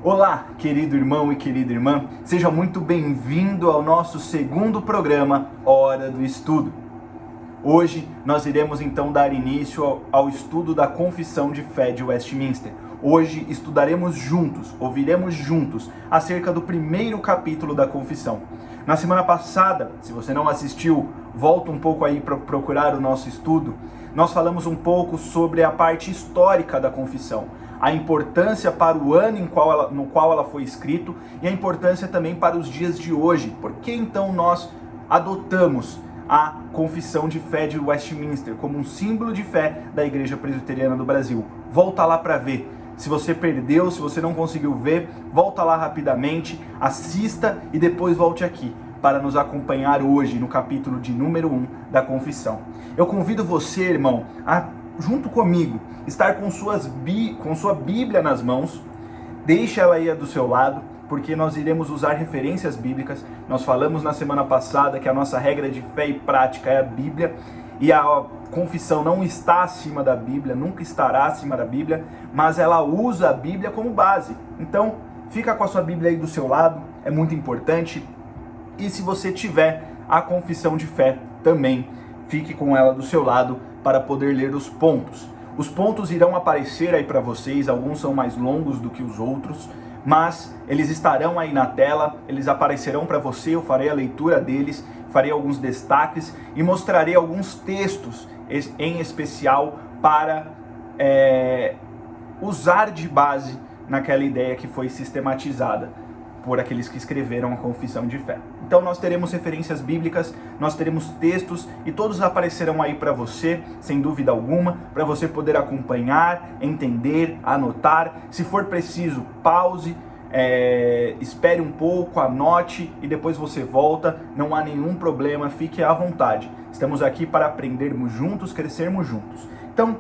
Olá, querido irmão e querida irmã, seja muito bem-vindo ao nosso segundo programa Hora do Estudo. Hoje nós iremos então dar início ao estudo da Confissão de Fé de Westminster. Hoje estudaremos juntos, ouviremos juntos acerca do primeiro capítulo da Confissão. Na semana passada, se você não assistiu, volta um pouco aí para procurar o nosso estudo. Nós falamos um pouco sobre a parte histórica da Confissão, a importância para o ano no qual ela foi escrita e a importância também para os dias de hoje. Por que então nós adotamos a Confissão de Fé de Westminster como um símbolo de fé da Igreja Presbiteriana do Brasil? Volta lá para ver. Se você perdeu, se você não conseguiu ver, volta lá rapidamente, assista e depois volte aqui para nos acompanhar hoje no capítulo de número 1 da Confissão. Eu convido você, irmão, a, junto comigo, estar com sua Bíblia nas mãos. Deixa ela aí do seu lado, porque nós iremos usar referências bíblicas. Nós falamos na semana passada que a nossa regra de fé e prática é a Bíblia, e a confissão não está acima da Bíblia, nunca estará acima da Bíblia, mas ela usa a Bíblia como base. Então, fica com a sua Bíblia aí do seu lado, é muito importante. E se você tiver a confissão de fé também, fique com ela do seu lado para poder ler os pontos. Os pontos irão aparecer aí para vocês, alguns são mais longos do que os outros, mas eles estarão aí na tela, eles aparecerão para você, eu farei a leitura deles, farei alguns destaques e mostrarei alguns textos em especial para usar de base naquela ideia que foi sistematizada por aqueles que escreveram a Confissão de Fé. Então nós teremos referências bíblicas, nós teremos textos e todos aparecerão aí para você, sem dúvida alguma, para você poder acompanhar, entender, anotar. Se for preciso, pause, espere um pouco, anote e depois você volta, não há nenhum problema, fique à vontade. Estamos aqui para aprendermos juntos, crescermos juntos. Então,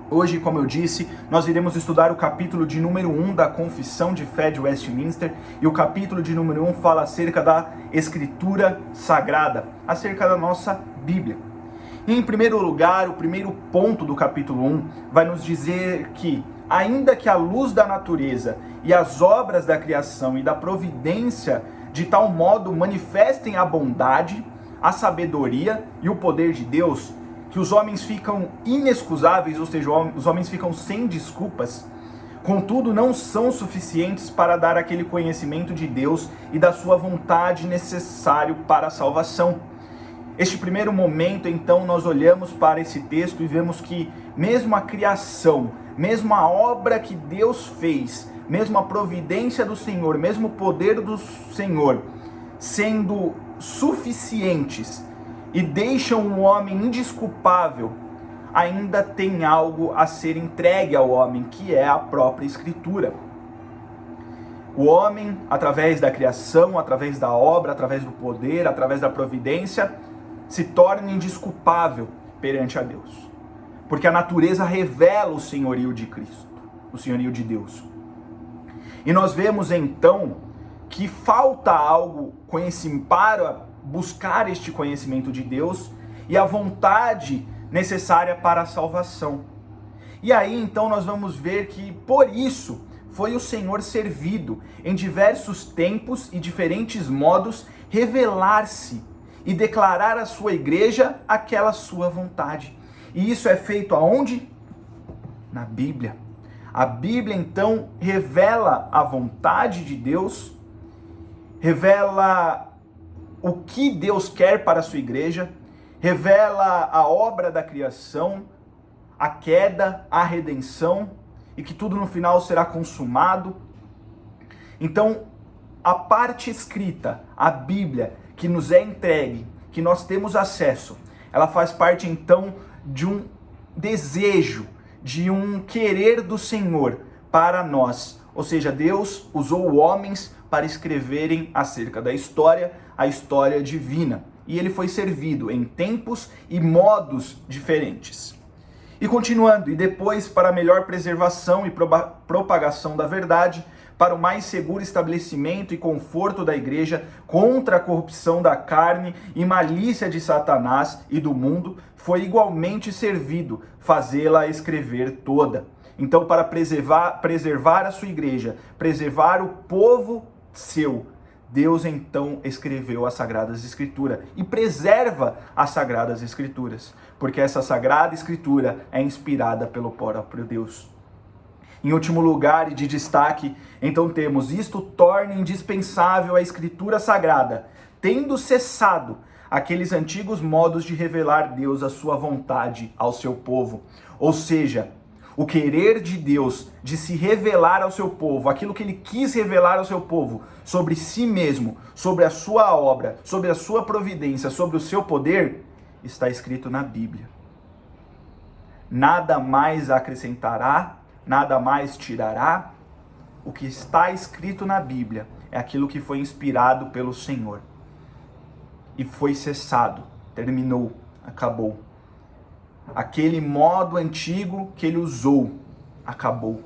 hoje, como eu disse, nós iremos estudar o capítulo de número 1 da Confissão de Fé de Westminster, e o capítulo de número 1 fala acerca da Escritura Sagrada, acerca da nossa Bíblia. E, em primeiro lugar, o primeiro ponto do capítulo 1 vai nos dizer que, ainda que a luz da natureza e as obras da criação e da providência de tal modo manifestem a bondade, a sabedoria e o poder de Deus, que os homens ficam inexcusáveis, ou seja, os homens ficam sem desculpas, contudo não são suficientes para dar aquele conhecimento de Deus e da sua vontade necessário para a salvação. Este primeiro momento, então, nós olhamos para esse texto e vemos que mesmo a criação, mesmo a obra que Deus fez, mesmo a providência do Senhor, mesmo o poder do Senhor, sendo suficientes e deixam o homem indesculpável, ainda tem algo a ser entregue ao homem, que é a própria Escritura. O homem, através da criação, através da obra, através do poder, através da providência, se torna indesculpável perante a Deus. Porque a natureza revela o senhorio de Cristo, o senhorio de Deus. E nós vemos então que falta algo para buscar este conhecimento de Deus e a vontade necessária para a salvação. E aí então nós vamos ver que por isso foi o Senhor servido em diversos tempos e diferentes modos revelar-se e declarar à sua igreja aquela sua vontade. E isso é feito aonde? Na Bíblia. A Bíblia então revela a vontade de Deus, revela o que Deus quer para a sua igreja, revela a obra da criação, a queda, a redenção, e que tudo no final será consumado. Então, a parte escrita, a Bíblia, que nos é entregue, que nós temos acesso, ela faz parte então de um desejo, de um querer do Senhor para nós. Ou seja, Deus usou homens para escreverem acerca da história, a história divina. E ele foi servido em tempos e modos diferentes. E continuando, e depois para a melhor preservação e propagação da verdade, para o mais seguro estabelecimento e conforto da igreja contra a corrupção da carne e malícia de Satanás e do mundo, foi igualmente servido fazê-la escrever toda. Então, para preservar a sua igreja, preservar o povo seu, Deus então escreveu as Sagradas Escrituras e preserva as Sagradas Escrituras, porque essa Sagrada Escritura é inspirada pelo próprio Deus. Em último lugar e de destaque, então temos: isto torna indispensável a Escritura Sagrada, tendo cessado aqueles antigos modos de revelar Deus a sua vontade ao seu povo. Ou seja, o querer de Deus de se revelar ao seu povo, aquilo que ele quis revelar ao seu povo, sobre si mesmo, sobre a sua obra, sobre a sua providência, sobre o seu poder, está escrito na Bíblia. Nada mais acrescentará, nada mais tirará. O que está escrito na Bíblia é aquilo que foi inspirado pelo Senhor. E foi cessado, terminou, acabou. Aquele modo antigo que ele usou, acabou.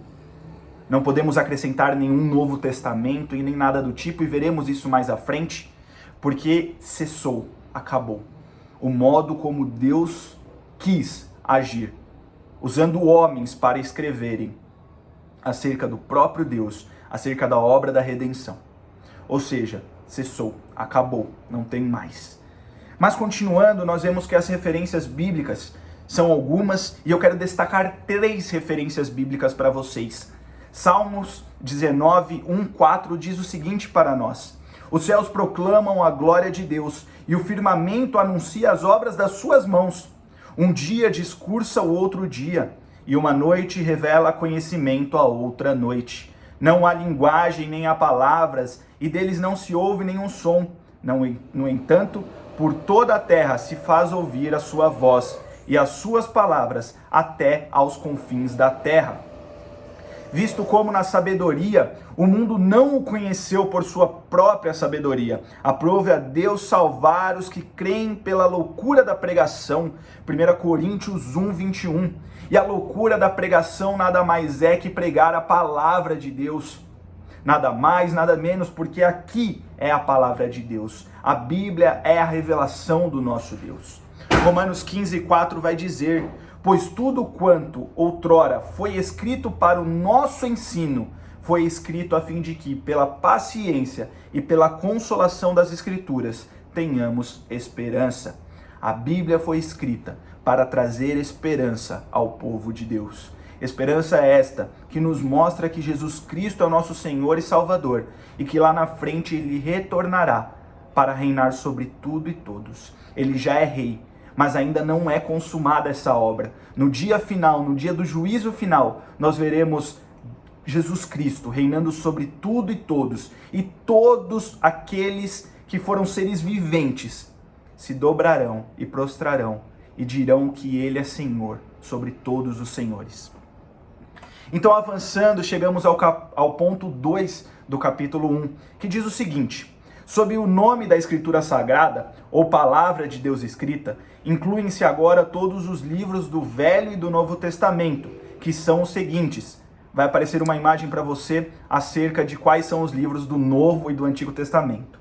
Não podemos acrescentar nenhum Novo Testamento e nem nada do tipo, e veremos isso mais à frente, porque cessou, acabou. O modo como Deus quis agir, usando homens para escreverem acerca do próprio Deus, acerca da obra da redenção. Ou seja, cessou, acabou, não tem mais. Mas continuando, nós vemos que as referências bíblicas são algumas, e eu quero destacar 3 referências bíblicas para vocês. Salmos 19, 1, 4 diz o seguinte para nós: os céus proclamam a glória de Deus, e o firmamento anuncia as obras das suas mãos. Um dia discursa o outro dia, e uma noite revela conhecimento a outra noite. Não há linguagem nem há palavras, e deles não se ouve nenhum som. No entanto, por toda a terra se faz ouvir a sua voz, e as suas palavras até aos confins da terra. Visto como na sabedoria, o mundo não o conheceu por sua própria sabedoria. Aprove a Deus salvar os que creem pela loucura da pregação. 1 Coríntios 1, 21. E a loucura da pregação nada mais é que pregar a palavra de Deus. Nada mais, nada menos, porque aqui é a palavra de Deus. A Bíblia é a revelação do nosso Deus. Romanos 15, 4 vai dizer: pois tudo quanto outrora foi escrito para o nosso ensino, foi escrito a fim de que, pela paciência e pela consolação das Escrituras, tenhamos esperança. A Bíblia foi escrita para trazer esperança ao povo de Deus. Esperança esta que nos mostra que Jesus Cristo é o nosso Senhor e Salvador, e que lá na frente Ele retornará para reinar sobre tudo e todos. Ele já é Rei, mas ainda não é consumada essa obra. No dia final, no dia do juízo final, nós veremos Jesus Cristo reinando sobre tudo e todos. E todos aqueles que foram seres viventes se dobrarão e prostrarão e dirão que Ele é Senhor sobre todos os senhores. Então, avançando, chegamos ao ponto 2 do capítulo 1, que diz o seguinte: sob o nome da Escritura Sagrada, ou Palavra de Deus escrita, incluem-se agora todos os livros do Velho e do Novo Testamento, que são os seguintes. Vai aparecer uma imagem para você acerca de quais são os livros do Novo e do Antigo Testamento.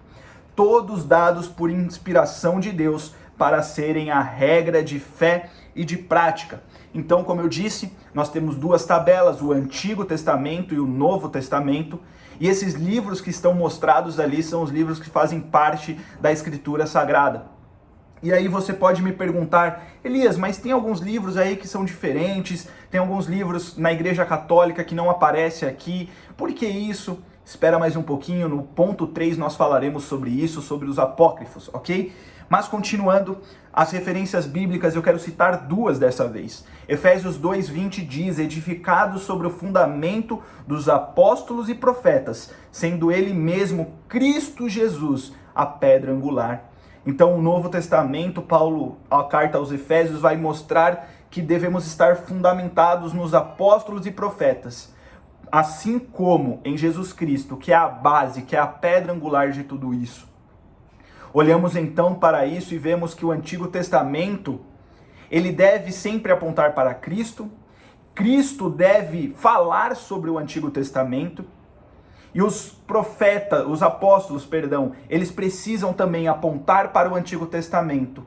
Todos dados por inspiração de Deus para serem a regra de fé e de prática. Então, como eu disse, nós temos 2 tabelas, o Antigo Testamento e o Novo Testamento. E esses livros que estão mostrados ali são os livros que fazem parte da Escritura Sagrada. E aí você pode me perguntar: Elias, mas tem alguns livros aí que são diferentes, tem alguns livros na Igreja Católica que não aparece aqui, por que isso? Espera mais um pouquinho, no ponto 3 nós falaremos sobre isso, sobre os apócrifos, ok? Mas continuando, as referências bíblicas eu quero citar 2 dessa vez. Efésios 2:20 diz: edificado sobre o fundamento dos apóstolos e profetas, sendo ele mesmo Cristo Jesus a pedra angular. Então o Novo Testamento, Paulo, a carta aos Efésios, vai mostrar que devemos estar fundamentados nos apóstolos e profetas, assim como em Jesus Cristo, que é a base, que é a pedra angular de tudo isso. Olhamos então para isso e vemos que o Antigo Testamento, ele deve sempre apontar para Cristo. Cristo deve falar sobre o Antigo Testamento. E os profetas, os apóstolos, eles precisam também apontar para o Antigo Testamento.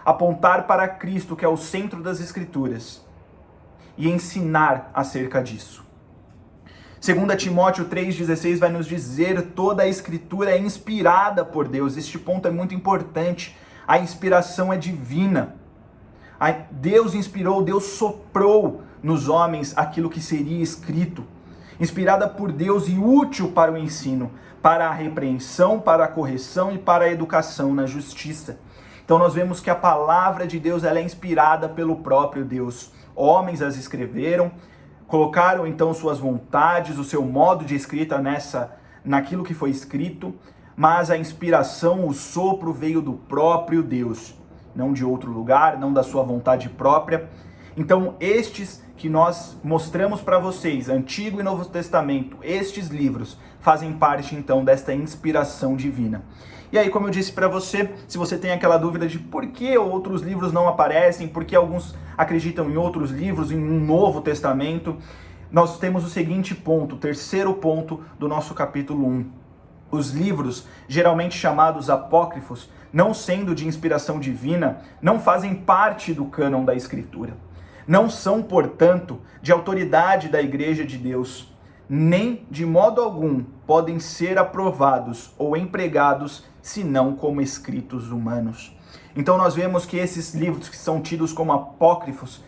Apontar para Cristo, que é o centro das Escrituras. e ensinar acerca disso. 2 Timóteo 3,16 vai nos dizer: toda a Escritura é inspirada por Deus. Este ponto é muito importante. A inspiração é divina. Deus inspirou, Deus soprou nos homens aquilo que seria escrito. Inspirada por Deus e útil para o ensino, para a repreensão, para a correção e para a educação na justiça. Então nós vemos que a palavra de Deus ela é inspirada pelo próprio Deus. Homens as escreveram, colocaram então suas vontades, o seu modo de escrita naquilo que foi escrito, mas a inspiração, o sopro veio do próprio Deus, não de outro lugar, não da sua vontade própria. Então estes que nós mostramos para vocês, Antigo e Novo Testamento, estes livros fazem parte então desta inspiração divina. E aí, como eu disse para você, se você tem aquela dúvida de por que outros livros não aparecem, por que alguns acreditam em outros livros, em um Novo Testamento, nós temos o seguinte ponto, o terceiro ponto do nosso capítulo 1. Os livros, geralmente chamados apócrifos, não sendo de inspiração divina, não fazem parte do cânon da Escritura. Não são, portanto, de autoridade da Igreja de Deus, nem de modo algum podem ser aprovados ou empregados senão como escritos humanos. Então nós vemos que esses livros que são tidos como apócrifos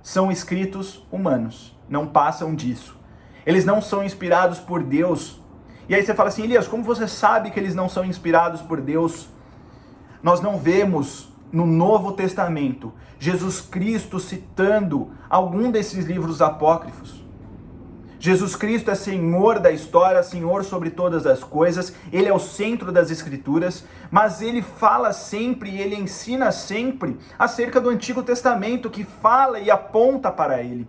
são escritos humanos, não passam disso. Eles não são inspirados por Deus. E aí você fala assim: Elias, como você sabe que eles não são inspirados por Deus? Nós não vemos no Novo Testamento Jesus Cristo citando algum desses livros apócrifos. Jesus Cristo é Senhor da história, Senhor sobre todas as coisas, Ele é o centro das Escrituras, mas Ele fala sempre, Ele ensina sempre acerca do Antigo Testamento, que fala e aponta para Ele.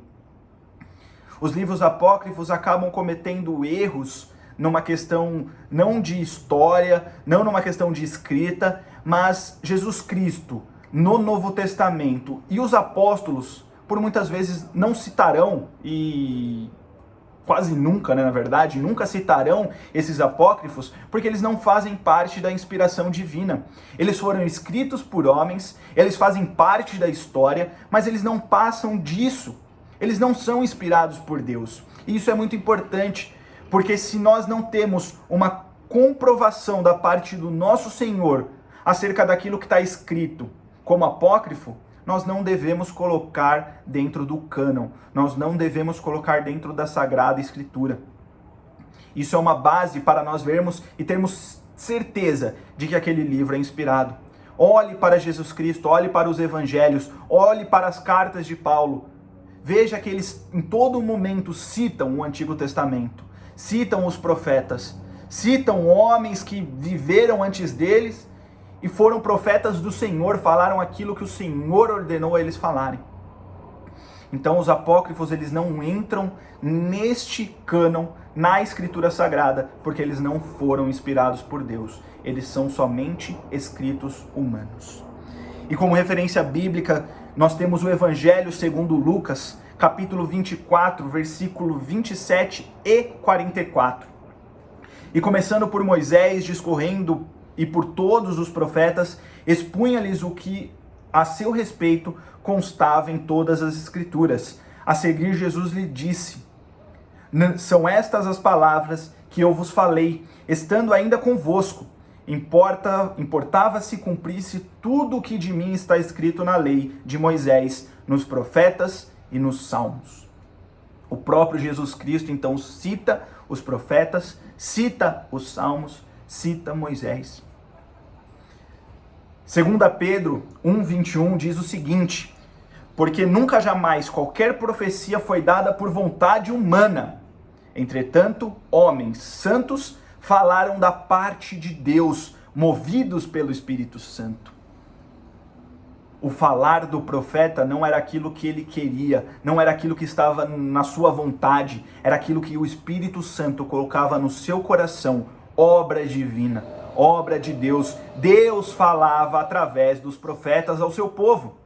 Os livros apócrifos acabam cometendo erros numa questão não de história, não numa questão de escrita, mas Jesus Cristo, no Novo Testamento, e os apóstolos, por muitas vezes, não citarão, e quase nunca, na verdade, nunca citarão esses apócrifos, porque eles não fazem parte da inspiração divina. Eles foram escritos por homens, eles fazem parte da história, mas eles não passam disso. Eles não são inspirados por Deus. E isso é muito importante, porque se nós não temos uma comprovação da parte do nosso Senhor acerca daquilo que está escrito como apócrifo, nós não devemos colocar dentro do cânon, nós não devemos colocar dentro da Sagrada Escritura. Isso é uma base para nós vermos e termos certeza de que aquele livro é inspirado. Olhe para Jesus Cristo, olhe para os evangelhos, olhe para as cartas de Paulo. Veja que eles em todo momento citam o Antigo Testamento, citam os profetas, citam homens que viveram antes deles e foram profetas do Senhor, falaram aquilo que o Senhor ordenou a eles falarem. Então os apócrifos, eles não entram neste cânon, na Escritura Sagrada, porque eles não foram inspirados por Deus. Eles são somente escritos humanos. E como referência bíblica, nós temos o Evangelho segundo Lucas, capítulo 24, versículo 27 e 44. E começando por Moisés, discorrendo e por todos os profetas, expunha-lhes o que a seu respeito constava em todas as Escrituras. A seguir, Jesus lhe disse: são estas as palavras que eu vos falei, estando ainda convosco. Importava se cumprisse tudo o que de mim está escrito na lei de Moisés, nos profetas e nos salmos. O próprio Jesus Cristo, então, cita os profetas, cita os salmos, cita Moisés. 2 Pedro 1,21 diz o seguinte: porque nunca jamais qualquer profecia foi dada por vontade humana. Entretanto, homens santos falaram da parte de Deus, movidos pelo Espírito Santo. O falar do profeta não era aquilo que ele queria, não era aquilo que estava na sua vontade, era aquilo que o Espírito Santo colocava no seu coração, obra divina, obra de Deus. Deus falava através dos profetas ao seu povo.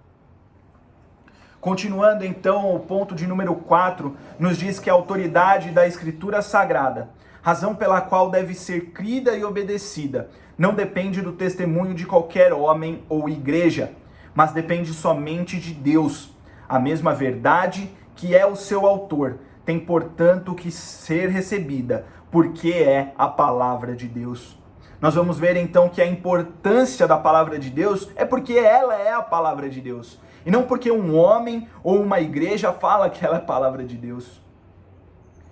Continuando então, o ponto de número 4 nos diz que a autoridade da Escritura Sagrada, razão pela qual deve ser crida e obedecida, não depende do testemunho de qualquer homem ou igreja, mas depende somente de Deus. A mesma verdade que é o seu autor, tem, portanto, que ser recebida, porque é a palavra de Deus. Nós vamos ver então que a importância da palavra de Deus é porque ela é a palavra de Deus, e não porque um homem ou uma igreja fala que ela é a palavra de Deus.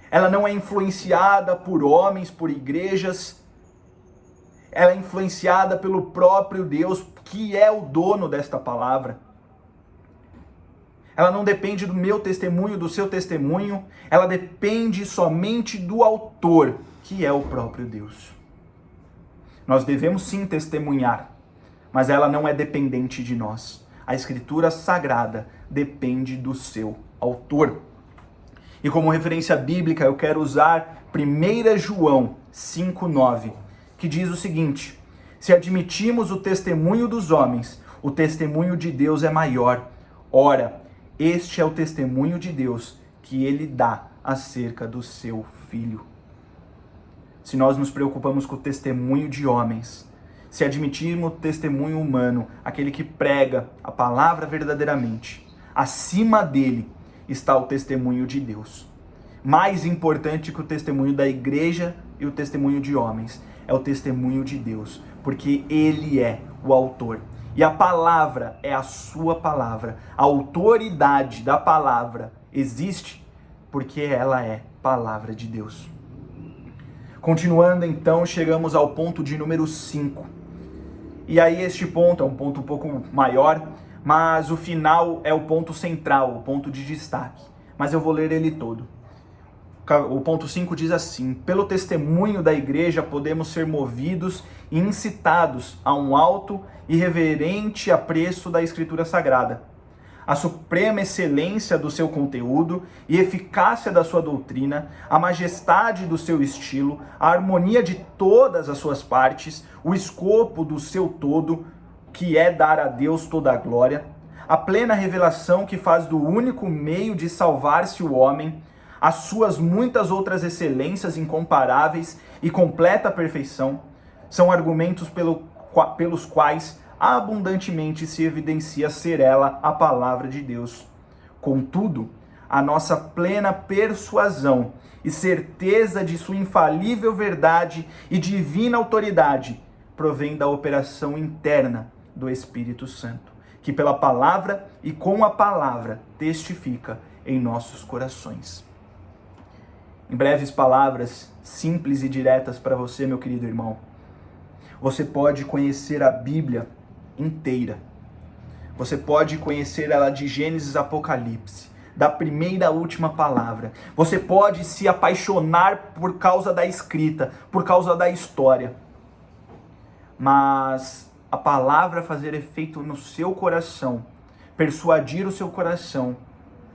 Ela não é influenciada por homens, por igrejas, ela é influenciada pelo próprio Deus, que é o dono desta palavra. Ela não depende do meu testemunho, do seu testemunho, ela depende somente do autor, que é o próprio Deus. Nós devemos sim testemunhar, mas ela não é dependente de nós. A Escritura Sagrada depende do seu autor. E como referência bíblica, eu quero usar 1 João 5,9, que diz o seguinte: se admitimos o testemunho dos homens, o testemunho de Deus é maior. Ora, este é o testemunho de Deus que ele dá acerca do seu Filho. Se nós nos preocupamos com o testemunho de homens, se admitirmos o testemunho humano, aquele que prega a palavra verdadeiramente, acima dele está o testemunho de Deus. Mais importante que o testemunho da igreja e o testemunho de homens, é o testemunho de Deus, porque ele é o autor. E a palavra é a sua palavra. A autoridade da palavra existe porque ela é palavra de Deus. Continuando então, chegamos ao ponto de número 5. E aí este ponto é um ponto um pouco maior, mas o final é o ponto central, o ponto de destaque. Mas eu vou ler ele todo. O ponto 5 diz assim: pelo testemunho da igreja podemos ser movidos e incitados a um alto e reverente apreço da Escritura Sagrada. A suprema excelência do seu conteúdo e eficácia da sua doutrina, a majestade do seu estilo, a harmonia de todas as suas partes, o escopo do seu todo, que é dar a Deus toda a glória, a plena revelação que faz do único meio de salvar-se o homem, as suas muitas outras excelências incomparáveis e completa perfeição, são argumentos pelos quais abundantemente se evidencia ser ela a palavra de Deus. Contudo, a nossa plena persuasão e certeza de sua infalível verdade e divina autoridade provém da operação interna do Espírito Santo, que pela palavra e com a palavra testifica em nossos corações. Em breves palavras, simples e diretas para você, meu querido irmão, você pode conhecer a Bíblia inteira. Você pode conhecer ela de Gênesis a Apocalipse, da primeira à última palavra. Você pode se apaixonar por causa da escrita, por causa da história. Mas a palavra fazer efeito no seu coração, persuadir o seu coração,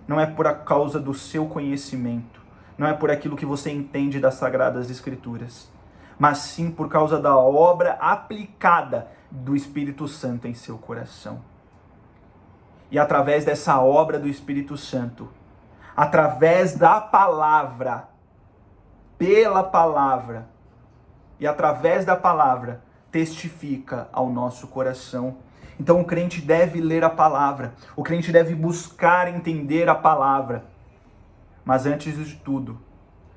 não é por causa do seu conhecimento, não é por aquilo que você entende das Sagradas Escrituras, mas sim por causa da obra aplicada do Espírito Santo em seu coração. E através dessa obra do Espírito Santo, através da palavra, pela palavra, e através da palavra, testifica ao nosso coração. Então o crente deve ler a palavra, o crente deve buscar entender a palavra, mas antes de tudo,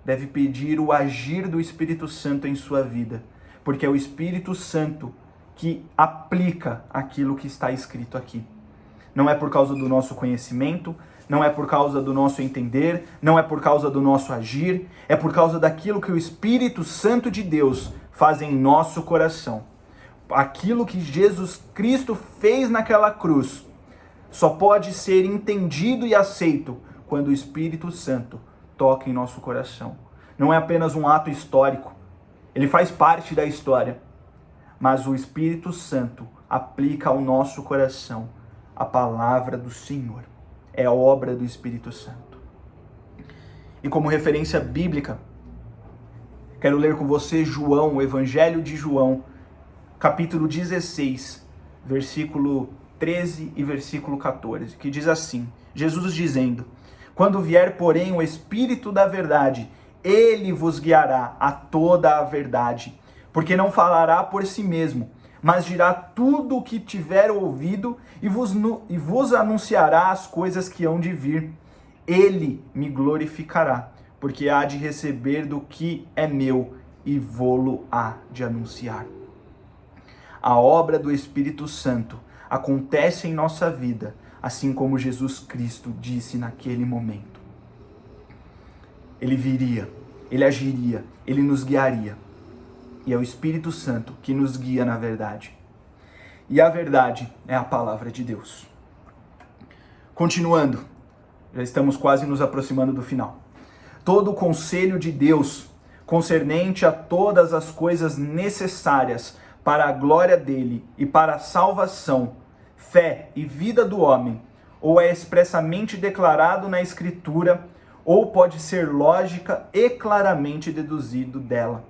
deve pedir o agir do Espírito Santo em sua vida, porque é o Espírito Santo que aplica aquilo que está escrito aqui. Não é por causa do nosso conhecimento, não é por causa do nosso entender, não é por causa do nosso agir, é por causa daquilo que o Espírito Santo de Deus faz em nosso coração. Aquilo que Jesus Cristo fez naquela cruz só pode ser entendido e aceito quando o Espírito Santo toca em nosso coração. Não é apenas um ato histórico, ele faz parte da história, mas o Espírito Santo aplica ao nosso coração a palavra do Senhor. É a obra do Espírito Santo. E como referência bíblica, quero ler com você João, o Evangelho de João, capítulo 16, versículo 13 e versículo 14, que diz assim: Jesus dizendo: quando vier, porém, o Espírito da verdade, ele vos guiará a toda a verdade, porque não falará por si mesmo, mas dirá tudo o que tiver ouvido e vos anunciará as coisas que hão de vir. ele me glorificará, porque há de receber do que é meu e vô-lo há de anunciar. A obra do Espírito Santo acontece em nossa vida, assim como Jesus Cristo disse naquele momento. Ele viria, ele agiria, ele nos guiaria. E é o Espírito Santo que nos guia na verdade. E a verdade é a palavra de Deus. Continuando, já estamos quase nos aproximando do final. Todo o conselho de Deus concernente a todas as coisas necessárias para a glória dele e para a salvação, fé e vida do homem, ou é expressamente declarado na Escritura, ou pode ser lógica e claramente deduzido dela.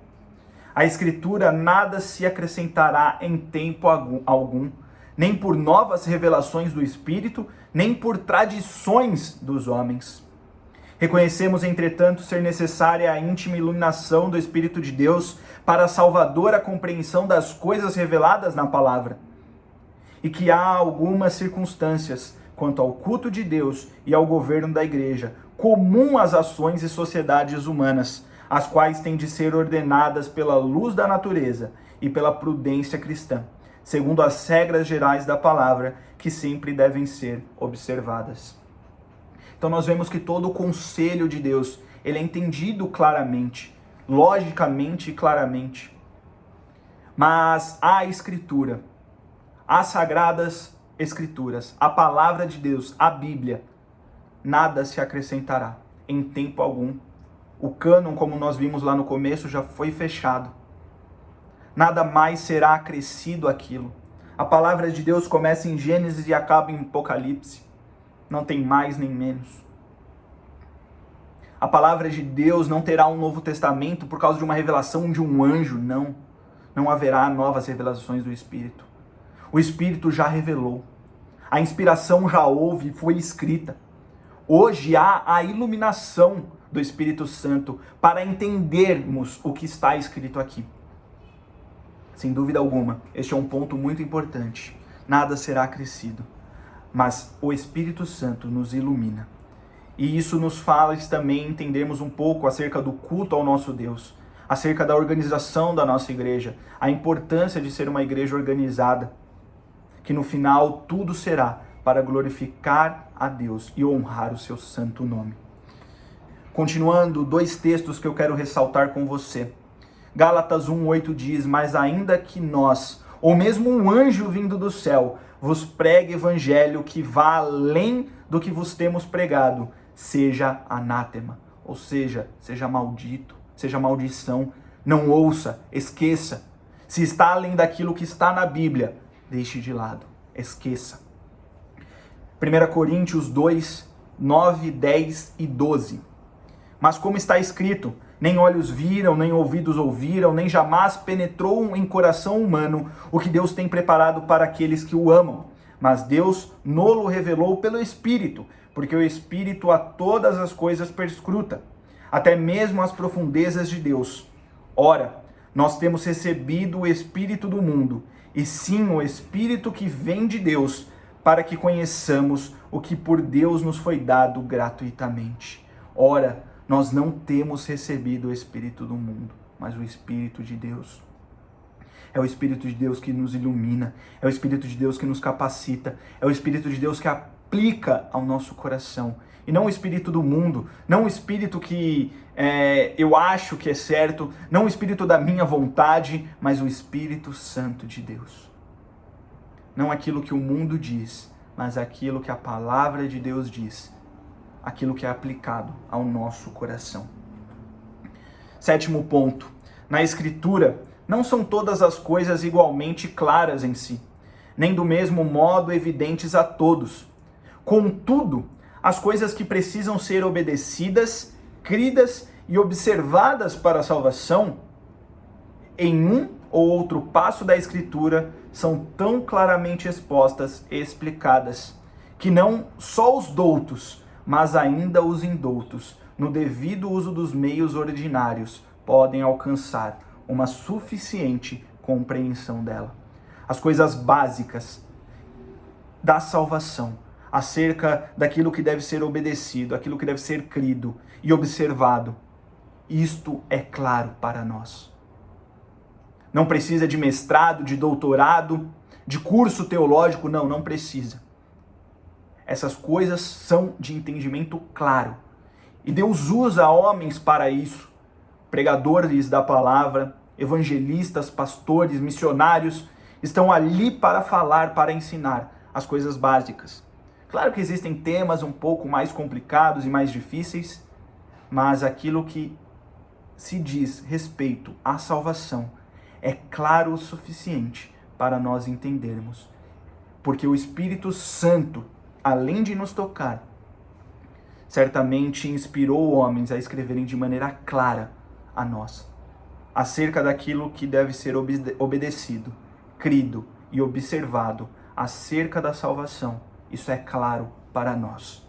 A Escritura nada se acrescentará em tempo algum, nem por novas revelações do Espírito, nem por tradições dos homens. Reconhecemos, entretanto, ser necessária a íntima iluminação do Espírito de Deus para a salvadora compreensão das coisas reveladas na palavra. E que há algumas circunstâncias, quanto ao culto de Deus e ao governo da igreja, comum às ações e sociedades humanas, as quais têm de ser ordenadas pela luz da natureza e pela prudência cristã, segundo as regras gerais da palavra, que sempre devem ser observadas. Então nós vemos que todo o conselho de Deus, ele é entendido claramente, logicamente e claramente. Mas a Escritura, as Sagradas Escrituras, a palavra de Deus, a Bíblia, nada se acrescentará em tempo algum. O cânon, como nós vimos lá no começo, já foi fechado. Nada mais será acrescido àquilo. A palavra de Deus começa em Gênesis e acaba em Apocalipse. Não tem mais nem menos. A palavra de Deus não terá um Novo Testamento por causa de uma revelação de um anjo, não. Não haverá novas revelações do Espírito. O Espírito já revelou. A inspiração já houve e foi escrita. Hoje há a iluminação do Espírito Santo para entendermos o que está escrito aqui. Sem dúvida alguma, este é um ponto muito importante. Nada será acrescido, mas o Espírito Santo nos ilumina. E isso nos faz também entendermos um pouco acerca do culto ao nosso Deus, acerca da organização da nossa igreja, a importância de ser uma igreja organizada, que no final tudo será para glorificar a Deus e honrar o seu santo nome. Continuando, 2 textos que eu quero ressaltar com você. Gálatas 1:8 diz: mas ainda que nós, ou mesmo um anjo vindo do céu, vos pregue evangelho que vá além do que vos temos pregado, seja anátema, ou seja maldito, seja maldição. Não ouça, esqueça. Se está além daquilo que está na Bíblia, deixe de lado, esqueça. 1 Coríntios 2:9, 10 e 12. Mas como está escrito, nem olhos viram, nem ouvidos ouviram, nem jamais penetrou em coração humano o que Deus tem preparado para aqueles que o amam. Mas Deus nolo revelou pelo Espírito, porque o Espírito a todas as coisas perscruta, até mesmo as profundezas de Deus. Ora, nós temos recebido o Espírito do mundo, e sim o Espírito que vem de Deus, para que conheçamos o que por Deus nos foi dado gratuitamente. Ora, nós não temos recebido o Espírito do mundo, mas o Espírito de Deus. É o Espírito de Deus que nos ilumina, é o Espírito de Deus que nos capacita, é o Espírito de Deus que aplica ao nosso coração. E não o Espírito do mundo, não o Espírito que eu acho que é certo, não o Espírito da minha vontade, mas o Espírito Santo de Deus. Não aquilo que o mundo diz, mas aquilo que a palavra de Deus diz. Aquilo que é aplicado ao nosso coração. 7º ponto. Na Escritura, não são todas as coisas igualmente claras em si, nem do mesmo modo evidentes a todos. Contudo, as coisas que precisam ser obedecidas, cridas e observadas para a salvação, em um ou outro passo da Escritura, são tão claramente expostas e explicadas, que não só os doutos, mas ainda os indoutos, no devido uso dos meios ordinários, podem alcançar uma suficiente compreensão dela. As coisas básicas da salvação, acerca daquilo que deve ser obedecido, aquilo que deve ser crido e observado. Isto é claro para nós. Não precisa de mestrado, de doutorado, de curso teológico, não precisa. Essas coisas são de entendimento claro. E Deus usa homens para isso. Pregadores da palavra, evangelistas, pastores, missionários, estão ali para falar, para ensinar as coisas básicas. Claro que existem temas um pouco mais complicados e mais difíceis, mas aquilo que se diz respeito à salvação é claro o suficiente para nós entendermos. Porque o Espírito Santo, além de nos tocar, certamente inspirou homens a escreverem de maneira clara a nós, acerca daquilo que deve ser obedecido, crido e observado, acerca da salvação. Isso é claro para nós.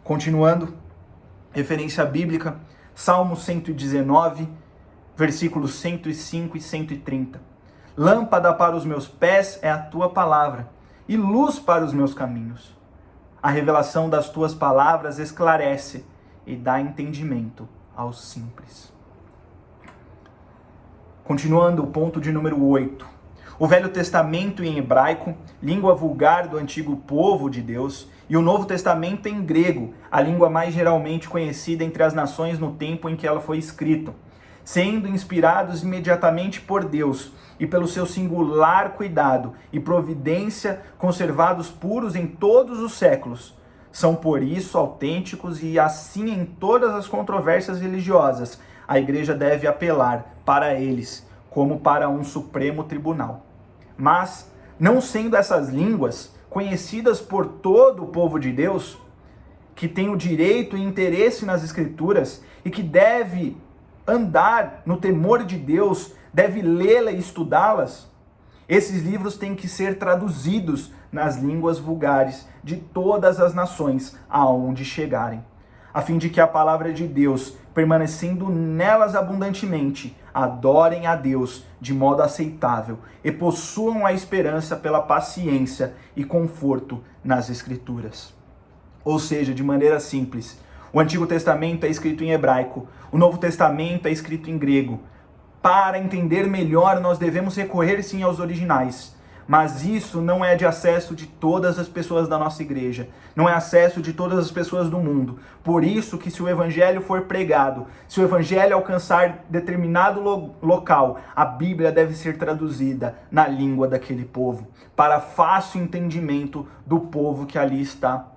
Continuando, referência bíblica, Salmo 119, versículos 105 e 130. Lâmpada para os meus pés é a tua palavra, e luz para os meus caminhos. A revelação das tuas palavras esclarece e dá entendimento aos simples. Continuando, o ponto de número 8. O Velho Testamento em hebraico, língua vulgar do antigo povo de Deus, e o Novo Testamento em grego, a língua mais geralmente conhecida entre as nações no tempo em que ela foi escrita, sendo inspirados imediatamente por Deus e pelo seu singular cuidado e providência conservados puros em todos os séculos. São por isso autênticos e assim em todas as controvérsias religiosas a igreja deve apelar para eles como para um supremo tribunal. Mas, não sendo essas línguas conhecidas por todo o povo de Deus, que tem o direito e interesse nas Escrituras e que deve andar no temor de Deus, deve lê-la e estudá-las, esses livros têm que ser traduzidos nas línguas vulgares de todas as nações aonde chegarem, a fim de que a palavra de Deus, permanecendo nelas abundantemente, adorem a Deus de modo aceitável e possuam a esperança pela paciência e conforto nas Escrituras. Ou seja, de maneira simples, o Antigo Testamento é escrito em hebraico, o Novo Testamento é escrito em grego. Para entender melhor, nós devemos recorrer sim aos originais. Mas isso não é de acesso de todas as pessoas da nossa igreja. Não é acesso de todas as pessoas do mundo. Por isso que se o evangelho for pregado, se o evangelho alcançar determinado local, a Bíblia deve ser traduzida na língua daquele povo, para fácil entendimento do povo que ali está.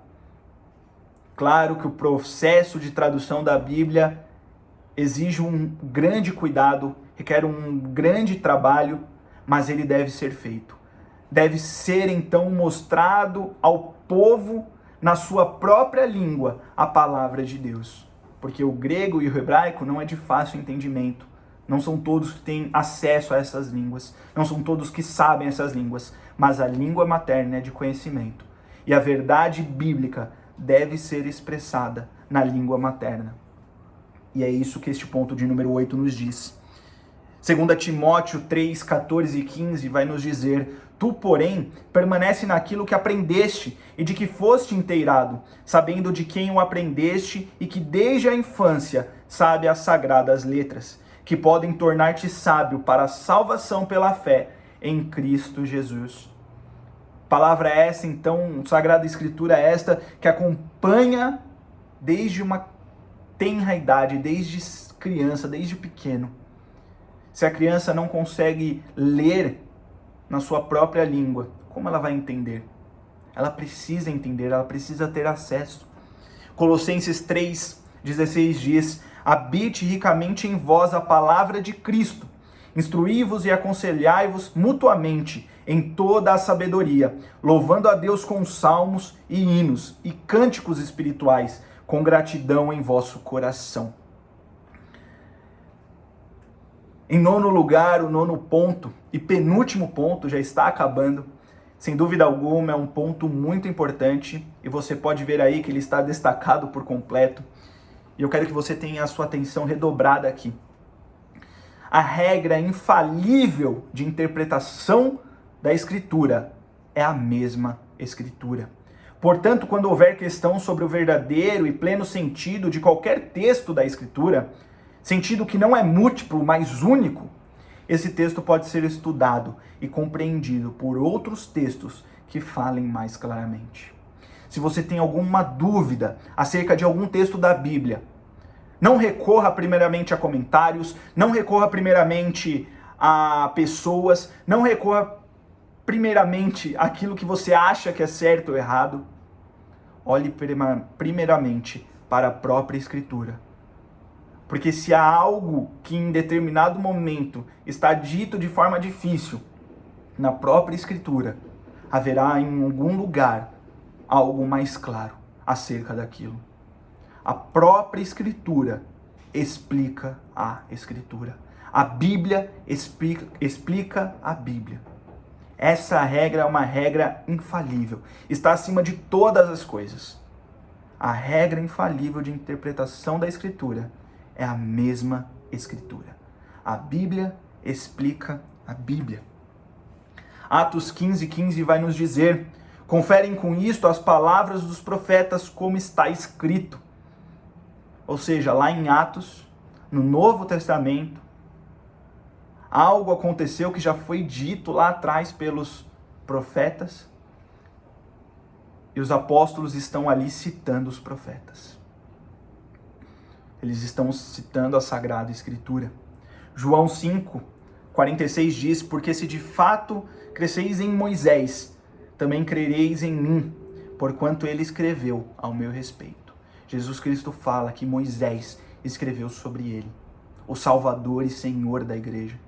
Claro que o processo de tradução da Bíblia exige um grande cuidado, requer um grande trabalho, mas ele deve ser feito. Deve ser então mostrado ao povo na sua própria língua a palavra de Deus. Porque o grego e o hebraico não é de fácil entendimento. Não são todos que têm acesso a essas línguas. Não são todos que sabem essas línguas. Mas a língua materna é de conhecimento. E a verdade bíblica deve ser expressada na língua materna. E é isso que este ponto de número 8 nos diz. 2 Timóteo 3, 14 e 15 vai nos dizer: tu, porém, permanece naquilo que aprendeste e de que foste inteirado, sabendo de quem o aprendeste e que desde a infância sabe as sagradas letras, que podem tornar-te sábio para a salvação pela fé em Cristo Jesus. Palavra essa, então, Sagrada Escritura esta, que acompanha desde uma tenra idade, desde criança, desde pequeno. Se a criança não consegue ler na sua própria língua, como ela vai entender? Ela precisa entender, ela precisa ter acesso. Colossenses 3,16 diz: habite ricamente em vós a palavra de Cristo, instruí-vos e aconselhai-vos mutuamente em toda a sabedoria, louvando a Deus com salmos e hinos e cânticos espirituais, com gratidão em vosso coração. Em nono lugar, o nono ponto e penúltimo ponto, já está acabando, sem dúvida alguma é um ponto muito importante e você pode ver aí que ele está destacado por completo. E eu quero que você tenha a sua atenção redobrada aqui. A regra infalível de interpretação da Escritura é a mesma Escritura. Portanto, quando houver questão sobre o verdadeiro e pleno sentido de qualquer texto da Escritura, sentido que não é múltiplo, mas único, esse texto pode ser estudado e compreendido por outros textos que falem mais claramente. Se você tem alguma dúvida acerca de algum texto da Bíblia, não recorra primeiramente a comentários, não recorra primeiramente a pessoas, não recorra primeiramente àquilo que você acha que é certo ou errado. Olhe primeiramente para a própria Escritura. Porque se há algo que em determinado momento está dito de forma difícil, na própria Escritura, haverá em algum lugar algo mais claro acerca daquilo. A própria Escritura explica a Escritura. A Bíblia explica a Bíblia. Essa regra é uma regra infalível. Está acima de todas as coisas. A regra infalível de interpretação da Escritura é a mesma Escritura. A Bíblia explica a Bíblia. Atos 15:15 vai nos dizer: conferem com isto as palavras dos profetas como está escrito. Ou seja, lá em Atos, no Novo Testamento, algo aconteceu que já foi dito lá atrás pelos profetas, e os apóstolos estão ali citando os profetas. Eles estão citando a Sagrada Escritura. João 5:46 diz: porque se de fato cresceis em Moisés, também crereis em mim, porquanto ele escreveu ao meu respeito. Jesus Cristo fala que Moisés escreveu sobre ele, o Salvador e Senhor da igreja.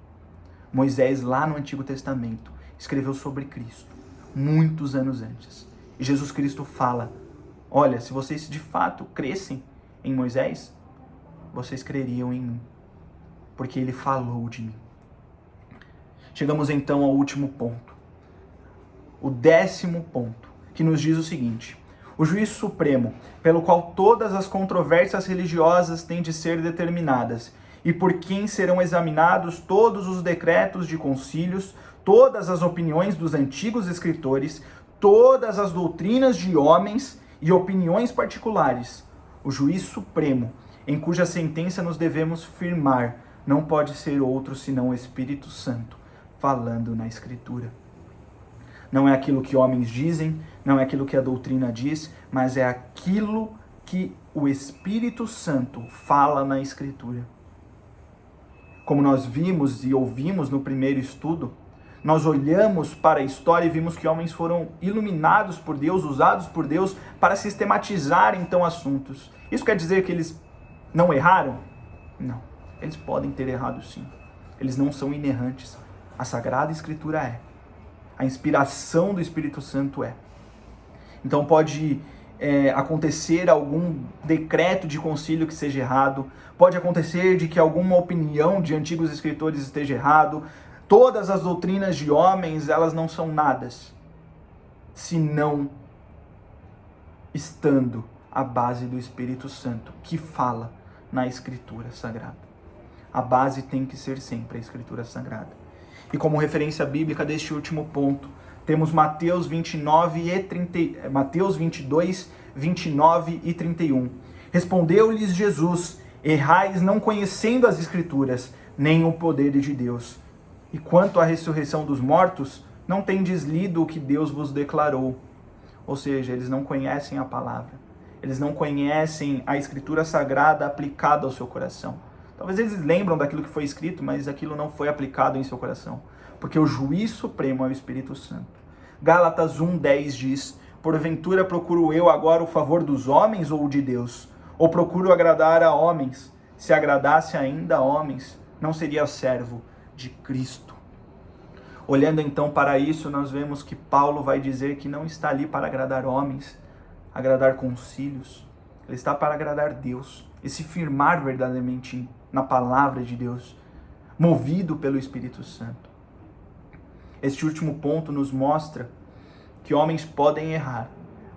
Moisés, lá no Antigo Testamento, escreveu sobre Cristo, muitos anos antes. E Jesus Cristo fala: olha, se vocês de fato crescem em Moisés, vocês creriam em mim, porque ele falou de mim. Chegamos então ao último ponto, o 10º ponto, que nos diz o seguinte: o juiz supremo, pelo qual todas as controvérsias religiosas têm de ser determinadas, e por quem serão examinados todos os decretos de concílios, todas as opiniões dos antigos escritores, todas as doutrinas de homens e opiniões particulares. O juiz supremo, em cuja sentença nos devemos firmar, não pode ser outro senão o Espírito Santo, falando na Escritura. Não é aquilo que homens dizem, não é aquilo que a doutrina diz, mas é aquilo que o Espírito Santo fala na Escritura. Como nós vimos e ouvimos no primeiro estudo, nós olhamos para a história e vimos que homens foram iluminados por Deus, usados por Deus para sistematizar então assuntos. Isso quer dizer que eles não erraram? Não. Eles podem ter errado sim. Eles não são inerrantes. A Sagrada Escritura é. A inspiração do Espírito Santo é. Então pode acontecer algum decreto de concílio que seja errado, pode acontecer de que alguma opinião de antigos escritores esteja errado. Todas as doutrinas de homens, elas não são nadas, senão estando à base do Espírito Santo, que fala na Escritura Sagrada. A base tem que ser sempre a Escritura Sagrada. E como referência bíblica deste último ponto, temos Mateus 22, 29 e 31. Respondeu-lhes Jesus: errais não conhecendo as Escrituras, nem o poder de Deus. E quanto à ressurreição dos mortos, não tendes lido o que Deus vos declarou. Ou seja, eles não conhecem a palavra. Eles não conhecem a Escritura Sagrada aplicada ao seu coração. Talvez eles lembram daquilo que foi escrito, mas aquilo não foi aplicado em seu coração. Porque o juiz supremo é o Espírito Santo. Gálatas 1:10 diz: porventura procuro eu agora o favor dos homens ou o de Deus? Ou procuro agradar a homens? Se agradasse ainda a homens, não seria servo de Cristo. Olhando então para isso, nós vemos que Paulo vai dizer que não está ali para agradar homens, agradar concílios. Ele está para agradar Deus e se firmar verdadeiramente na palavra de Deus, movido pelo Espírito Santo. Este último ponto nos mostra que homens podem errar,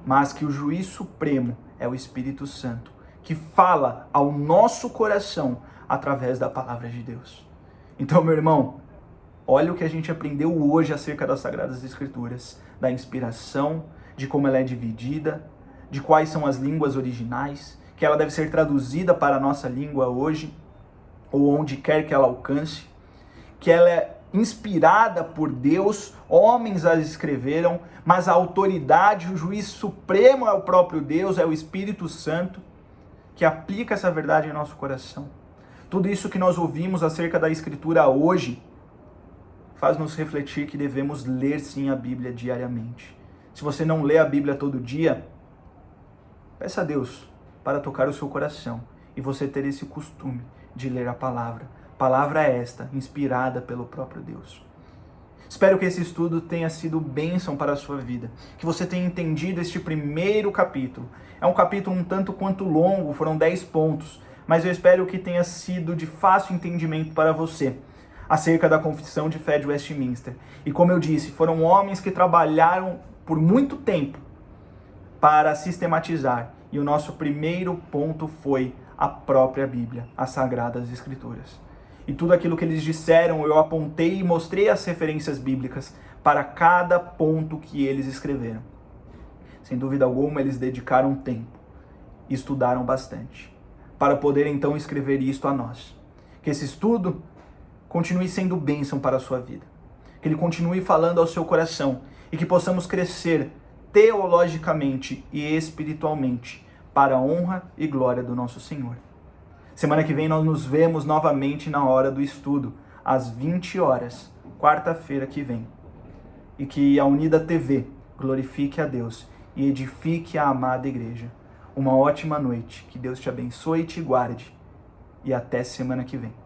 mas que o juiz supremo é o Espírito Santo, que fala ao nosso coração através da palavra de Deus. Então, meu irmão, olha o que a gente aprendeu hoje acerca das Sagradas Escrituras, da inspiração, de como ela é dividida, de quais são as línguas originais, que ela deve ser traduzida para a nossa língua hoje, ou onde quer que ela alcance, que ela é inspirada por Deus, homens a escreveram, mas a autoridade, o juiz supremo é o próprio Deus, é o Espírito Santo, que aplica essa verdade em nosso coração. Tudo isso que nós ouvimos acerca da Escritura hoje faz nos refletir que devemos ler sim a Bíblia diariamente. Se você não lê a Bíblia todo dia, peça a Deus para tocar o seu coração e você ter esse costume de ler a palavra. Palavra esta, inspirada pelo próprio Deus. Espero que esse estudo tenha sido bênção para a sua vida, que você tenha entendido este primeiro capítulo. É um capítulo um tanto quanto longo, foram 10 pontos, mas eu espero que tenha sido de fácil entendimento para você, acerca da Confissão de Fé de Westminster. E como eu disse, foram homens que trabalharam por muito tempo para sistematizar. E o nosso primeiro ponto foi a própria Bíblia, as Sagradas Escrituras. E tudo aquilo que eles disseram, eu apontei e mostrei as referências bíblicas para cada ponto que eles escreveram. Sem dúvida alguma, eles dedicaram tempo e estudaram bastante, para poder então escrever isto a nós. Que esse estudo continue sendo bênção para a sua vida. Que ele continue falando ao seu coração e que possamos crescer teologicamente e espiritualmente para a honra e glória do nosso Senhor. Semana que vem nós nos vemos novamente na hora do estudo, às 20 horas, quarta-feira que vem. E que a Unida TV glorifique a Deus e edifique a amada igreja. Uma ótima noite, que Deus te abençoe e te guarde. E até semana que vem.